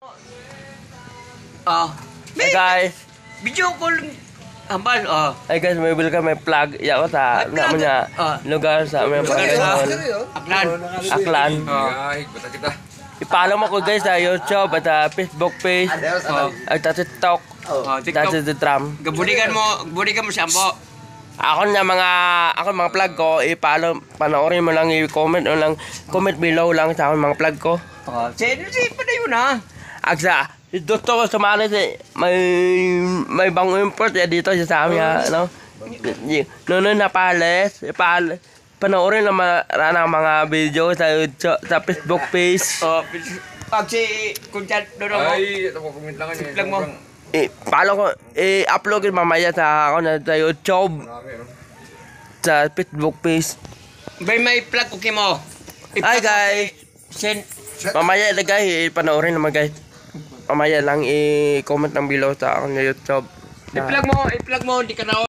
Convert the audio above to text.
Hey guys, Video call hambal. hey guys, may welcome, may plug ya ko sa namanya lugar sa may Aklan. I-follow mo ko guys sa YouTube at sa Facebook page at sa TikTok at sa Tram. Gabudigan mo si Ambo. Ako mga plug ko, i-follow, panoorin mo lang, i-comment o lang, comment below lang sa akong mga plug ko. Si padayon na. Agsa, gusto ko sumali si may bang import ya dito sa amin no. Noon napales, panoorin lang mga video sa YouTube, sa Facebook page. Pag si Kunjan doon mo. Ay, ito mo comment lang yan. Plug mo. Follow ko, i-upload ko mamaya sa ako na sa YouTube, sa Facebook page. May plug okay mo. Hi guys, Send. mamaya na guys, panoorin naman guys. Mamaya lang i-comment lang below sa ako na YouTube. I-plug mo, di ka na